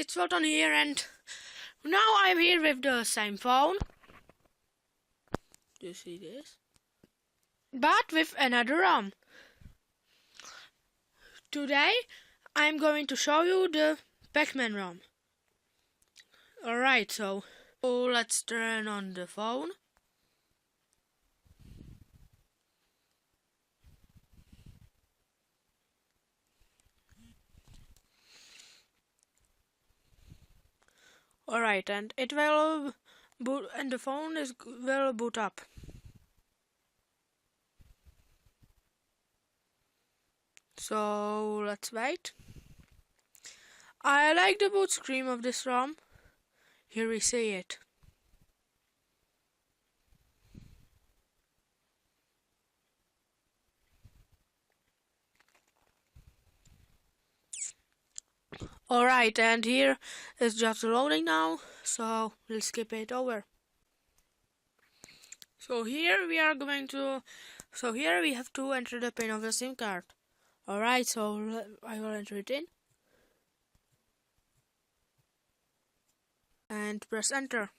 it's Cvolton here, and now I'm here with the same phone. Do you see this? But with another ROM. Today I'm going to show you the PacMan Rom. Alright, so let's turn on the phone. Alright, and it will boot, and the phone will boot up. So let's wait. I like the boot screen of this ROM. Here we see it. Alright, and here is just loading now, so we'll skip it over. So here we have to enter the pin of the SIM card. Alright, so I will enter it in. And press enter.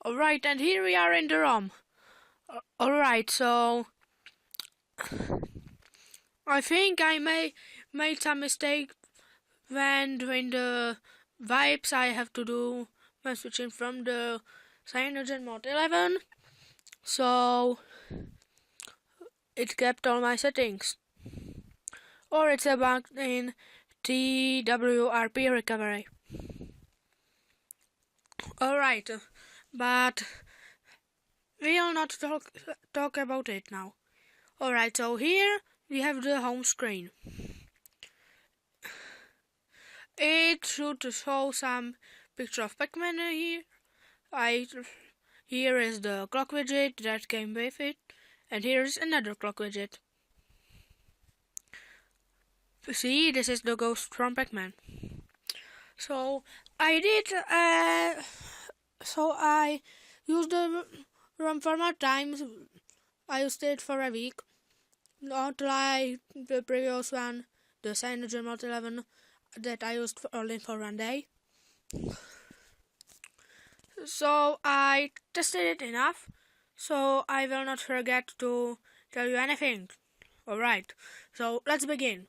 Alright, and here we are in the ROM. Alright, so I think I made some mistake when doing the vibes I have to do when switching from the Cyanogen Mod 11. So it kept all my settings. Or it's a bug in TWRP recovery. Alright, but we'll not talk about it now. Alright, so here we have the home screen. It should show some picture of PacMan here. Here is the clock widget that came with it, and here is another clock widget. See, this is the ghost from PacMan. So I used the ROM for more times. I used it for a week, not like the previous one, the Cyanogen Mod 11, that I used only for one day. So I tested it enough, so I will not forget to tell you anything. Alright, so let's begin.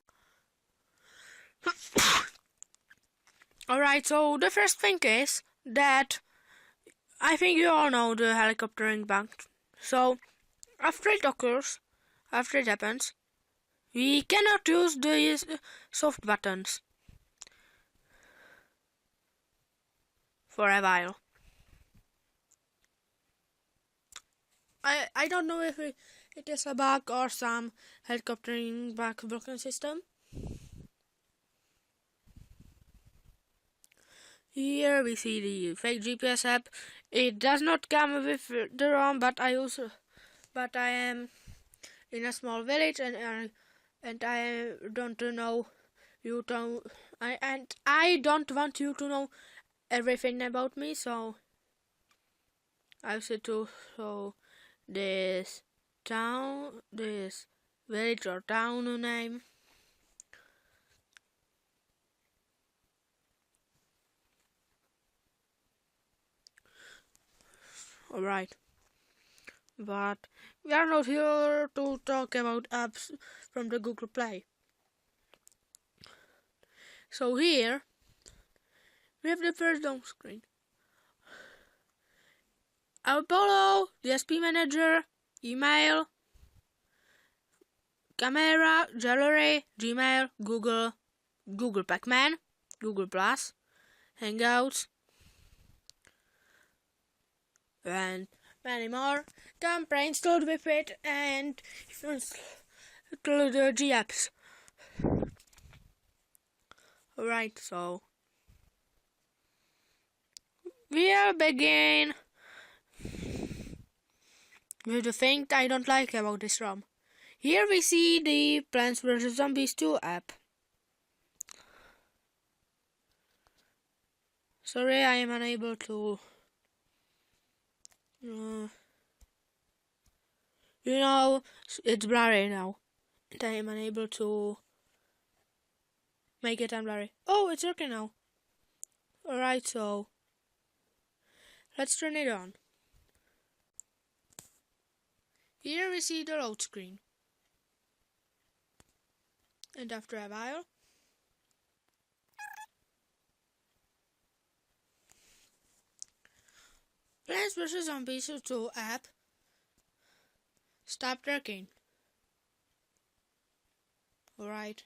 Alright, so the first thing is that I think you all know the helicoptering bug. So after it occurs, after it happens, we cannot use these soft buttons for a while. I don't know if it is a bug or some helicoptering bug broken system. Here we see the fake GPS app. It does not come with the ROM, but I am in a small village and I don't know I don't want you to know everything about me, so I said to show this village or town name. Alright, but we are not here to talk about apps from the Google Play. So here we have the first home screen. Apollo, DSP Manager, email, camera, gallery, Gmail, Google PacMan, Google Plus, Hangouts, and many more. Come pre-installed with it and include the G apps. Alright, so we'll begin with the thing I don't like about this ROM. Here we see the Plants vs Zombies 2 app. Sorry, I am unable to it's blurry now, and I am unable to make it unblurry. Oh, it's working now. Alright, so let's turn it on. Here we see the load screen. And after a while, Plants vs. Zombies 2 app stopped working. Alright.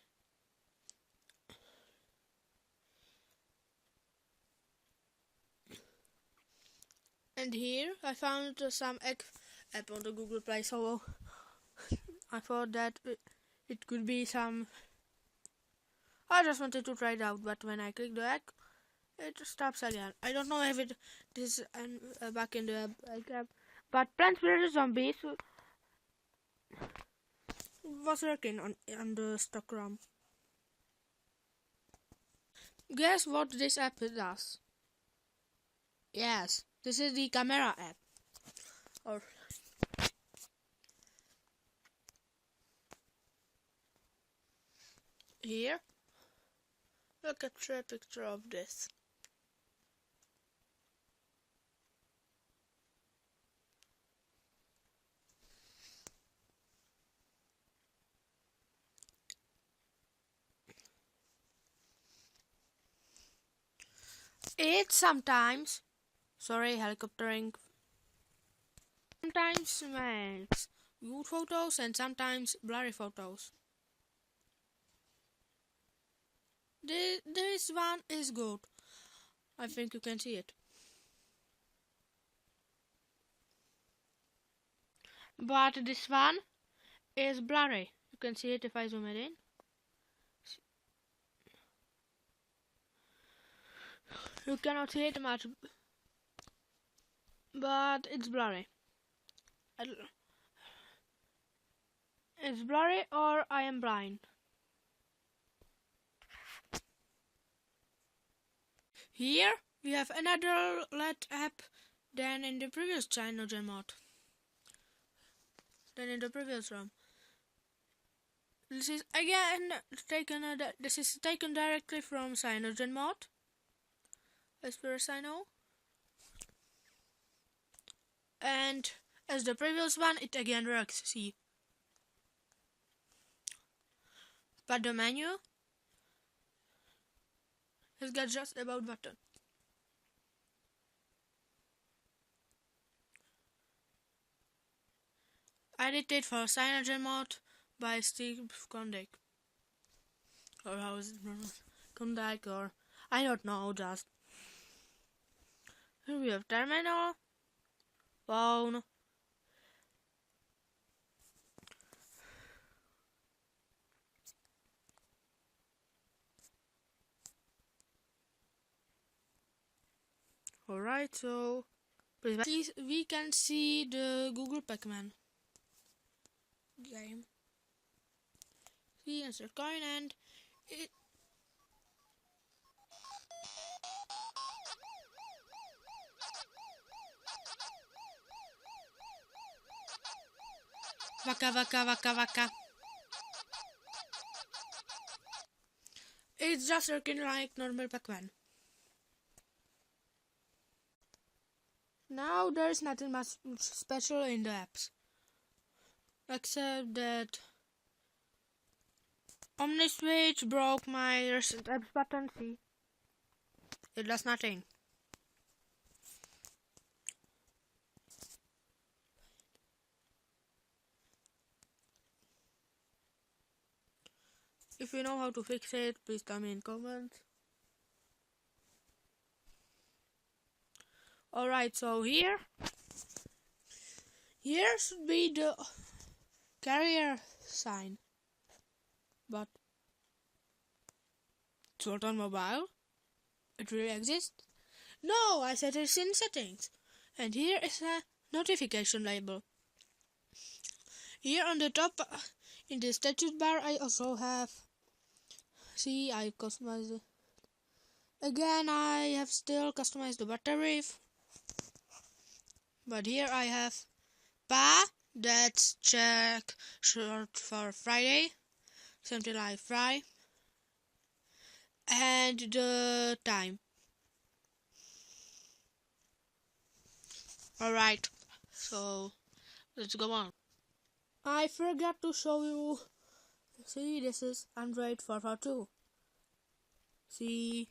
And here I found some app on the Google Play, so I thought that it could be some. I just wanted to try it out, but when I click the egg, it stops again. I don't know if it is back in the egg app, but Plants vs. Zombies was working on the stock ROM. Guess what this app does? Yes, this is the camera app. Or here, look at a picture of this. It sometimes, helicoptering, sometimes makes good photos and sometimes blurry photos. This one is good. I think you can see it. But this one is blurry. You can see it if I zoom it in. You cannot see it much, but it's blurry. It's blurry or I am blind. Here we have another LED app than in the previous CyanogenMod mod. Than in the previous ROM. This is again taken directly from CyanogenMod mod, as far as I know. And as the previous one, it again works. See, but the menu has got just about button. Edited for CyanogenMod mod by Steve Kondik. Or how is it pronounced? Kondik, or I don't know, just. Here we have terminal, phone, alright, so we can see the Google PacMan game. See, insert coin, and it. Waka waka waka waka. It's just working like normal PacMan. Now there's nothing much special in the apps, except that OmniSwitch broke my recent apps button. See, it does nothing. If you know how to fix it, please tell me in comments. Alright, so here should be the carrier sign, but Cvolton mobile, it really exists? No, I set it in settings, and here is a notification label. Here on the top, in the status bar, I also have, see, I customized it. Again, I have still customized the battery. But here I have PA, that's Czech short for Friday, something like Fry, and the time. Alright, so let's go on. I forgot to show you. See, this is Android 4.2. See,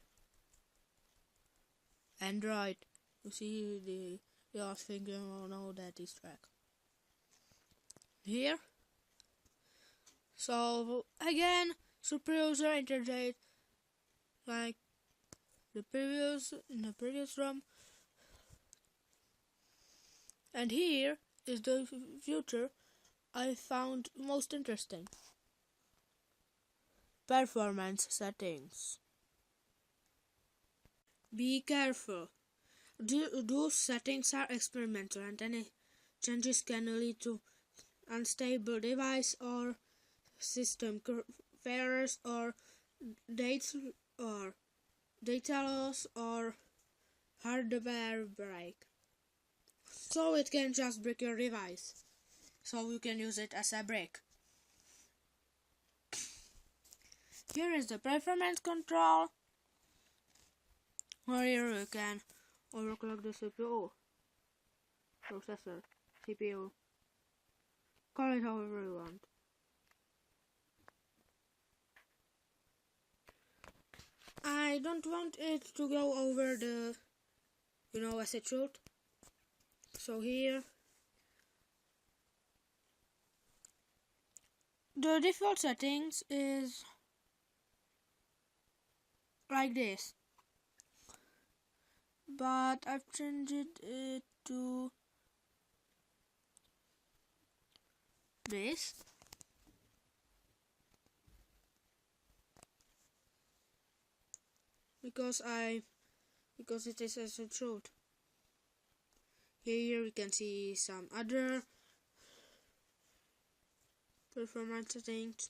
Android. You see your finger. Oh no, that is track. Here. So again, super user interface like the previous ROM. And here is the future I found most interesting. Performance settings. Be careful. Those settings are experimental and any changes can lead to unstable device or system failures or data loss or hardware break. So it can just break your device. So you can use it as a break. Here is the performance control. Or here you can overclock the CPU, processor, CPU. Call it however you want. I don't want it to go over the, as it should. So here, the default settings is like this, but I've changed it to this. Because it is as it should. Here we can see some other performance settings.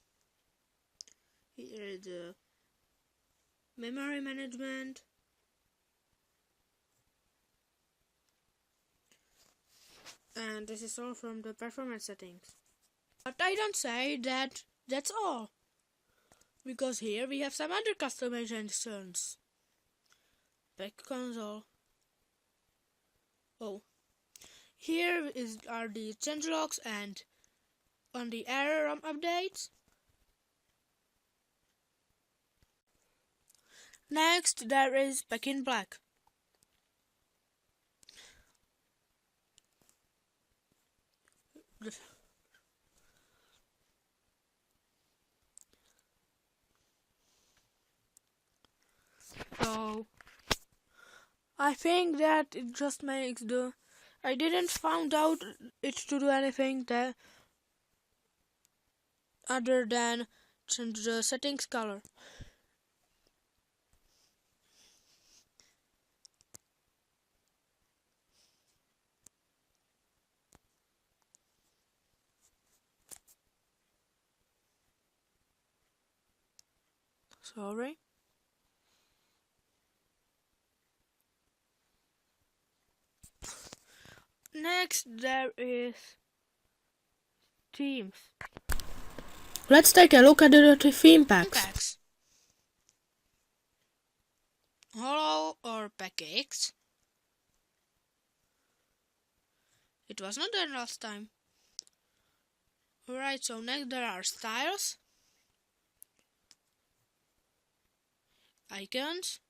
Here is the memory management. And this is all from the performance settings. But I don't say that that's all. Because here we have some other customizations. Back console. Oh. Here are the changelogs and on the error ROM updates. Next there is Back in Black. So I think that it just makes I didn't find out it to do anything that other than change the settings color. Sorry. Next there is themes. Let's take a look at the theme packs. Hello or PacX. It was not there last time. Alright, so next there are styles, icons,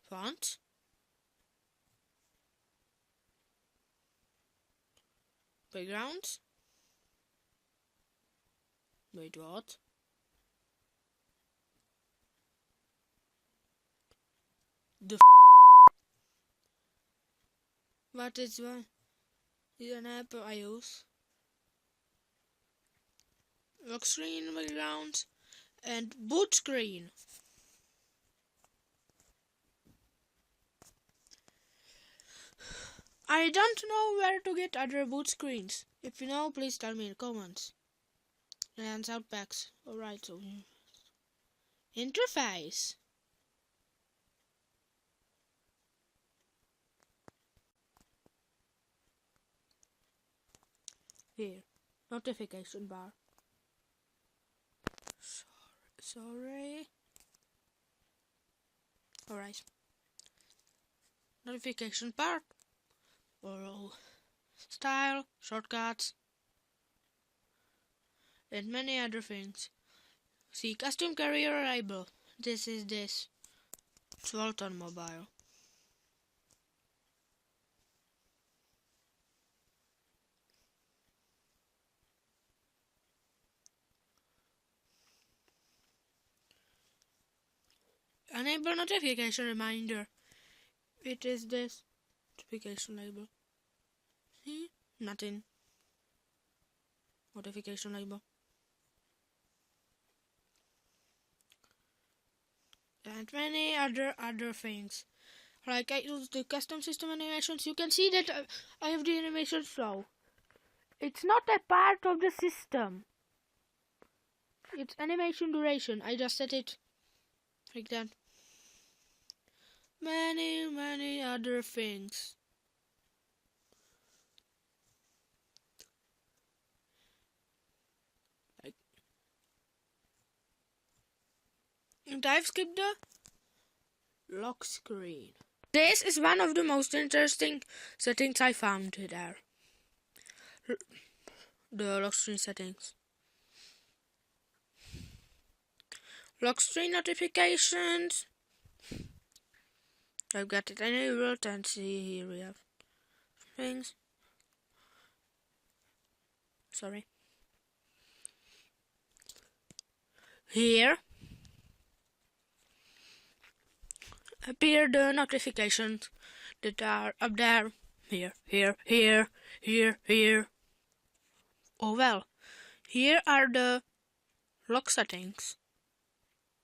fonts, backgrounds. Wait, what? What is one? Is an app I use. Lock screen backgrounds and boot screen. I don't know where to get other boot screens. If you know, please tell me in the comments. And sound packs. Alright, so interface. Here, notification bar. Sorry. Alright. notification part, or style, shortcuts, and many other things. See custom carrier label. This is Cvolton mobile. Enable notification reminder. It is this notification label. See? Nothing. Notification label. And many other things. Like I use the custom system animations. You can see that I have the animation flow. It's not a part of the system. It's animation duration. I just set it like that. Many other things. And I've skipped the lock screen. This is one of the most interesting settings I found there. The lock screen settings. Lock screen notifications. I've got it enabled, and see here we have things. Sorry. Here appear the notifications that are up there. Here. Oh well. Here are the lock settings.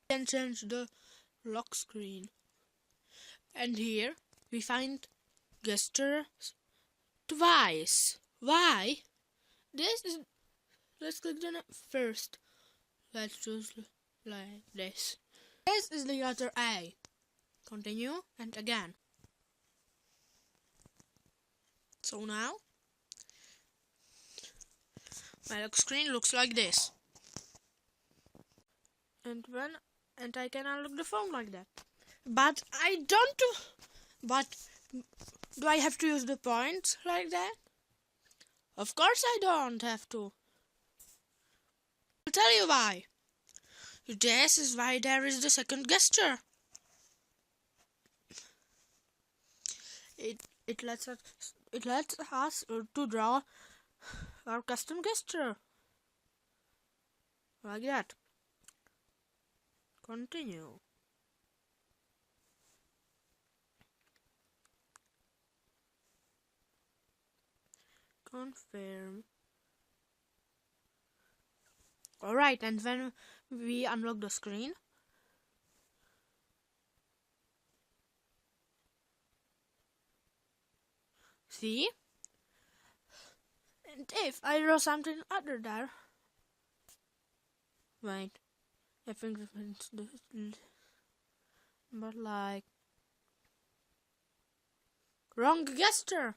You can change the lock screen. And here we find gestures twice. Why? Let's click the first. Let's choose like this. This is the letter A. Continue and again. So now my lock screen looks like this. And I can unlock the phone like that. But do I have to use the points like that? Of course I don't have to. I'll tell you why. This is why there is the second gesture. It lets us to draw our custom gesture. Like that. Continue. Confirm. Alright, and when we unlock the screen, see? And if I draw something other there, wait, I think it's but like wrong gesture.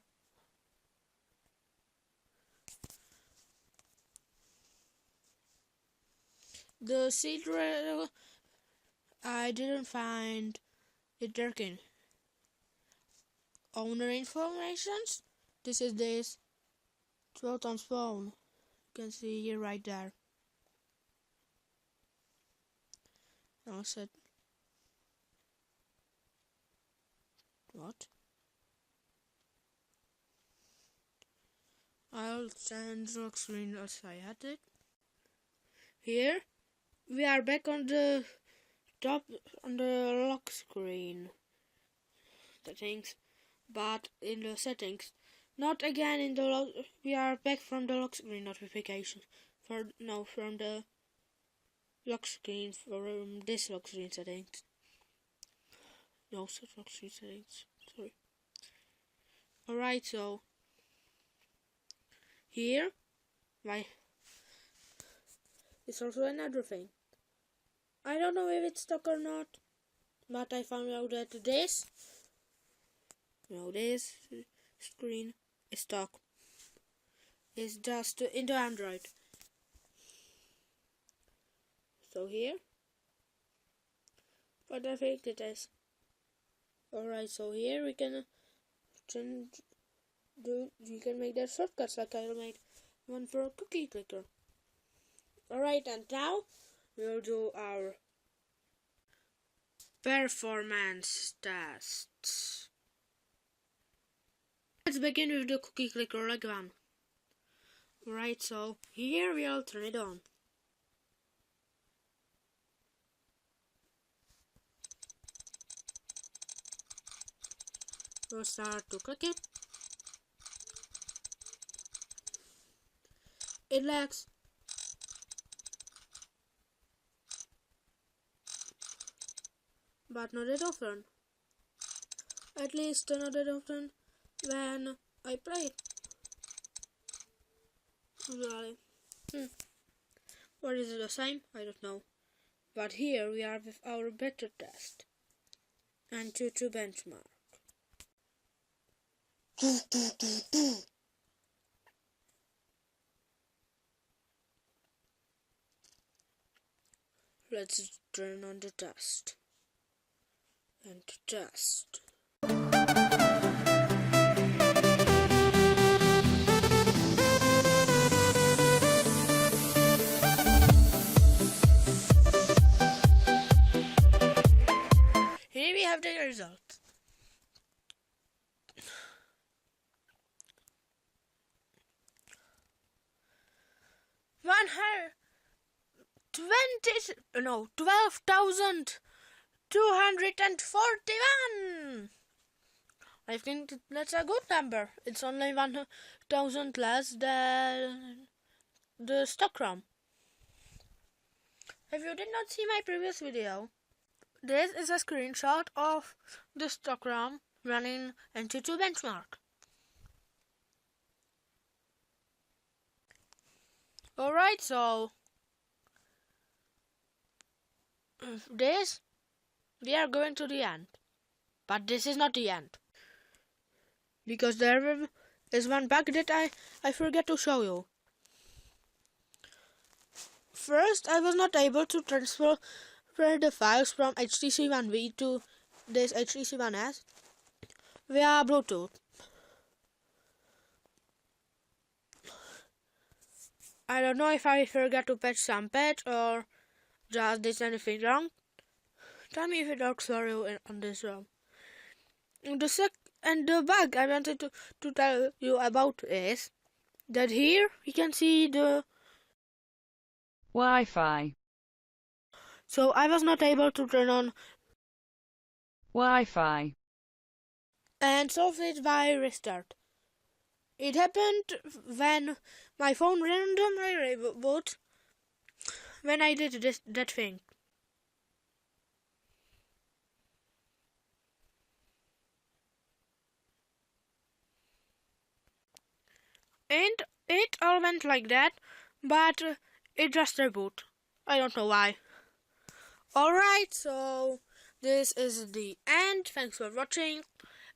The seed rail, I didn't find it working. Owner informations. This is Cvolton's phone. You can see here right there. I'll set. What? I'll change the lock screen as I had it. Here we are back on the top on the lock screen settings, but in the settings, not again in the lock. We are back from the lock screen notifications from the lock screen from this lock screen settings. No, lock screen settings. Sorry. Alright, so here, it's also another thing. I don't know if it's stuck or not, but I found out that this screen is stuck. It's just in the Android. So here, what I think it is. Alright, so here we can we can make that shortcuts like I made one for a cookie clicker. Alright, and now we'll do our performance tests. Let's begin with the cookie clicker leg one. Alright, so here we'll turn it on. We'll start to click it. It lags. But not that often. At least not that often when I play it. Really. What is it the same? I don't know. But here we are with our beta test and HTC benchmark. Let's turn on the test and test. Here we have the result. No, 12,241. I think that's a good number. It's only 1,000 less than the stock ROM. If you did not see my previous video, this is a screenshot of the stock ROM running HTC benchmark. Alright, so this, we are going to the end, but this is not the end, because there is one bug that I forget to show you. First, I was not able to transfer the files from HTC ONE V to this HTC ONE S via Bluetooth. I don't know if I forgot to patch some patch or just did anything wrong. Tell me if it works for you on this ROM. The bug I wanted to tell you about is that here we can see the Wi-Fi. So I was not able to turn on Wi-Fi. And solve it by restart. It happened when my phone randomly rebooted when I did that thing. And it all went like that, but it just rebooted. I don't know why. Alright, so this is the end. Thanks for watching,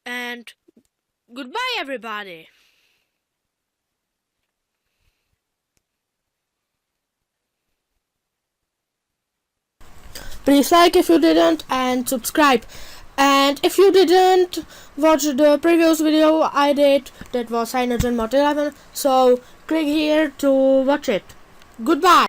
and goodbye everybody. Please like if you didn't and subscribe. And if you didn't watch the previous video I did, that was HTC Mode 11, so click here to watch it. Goodbye.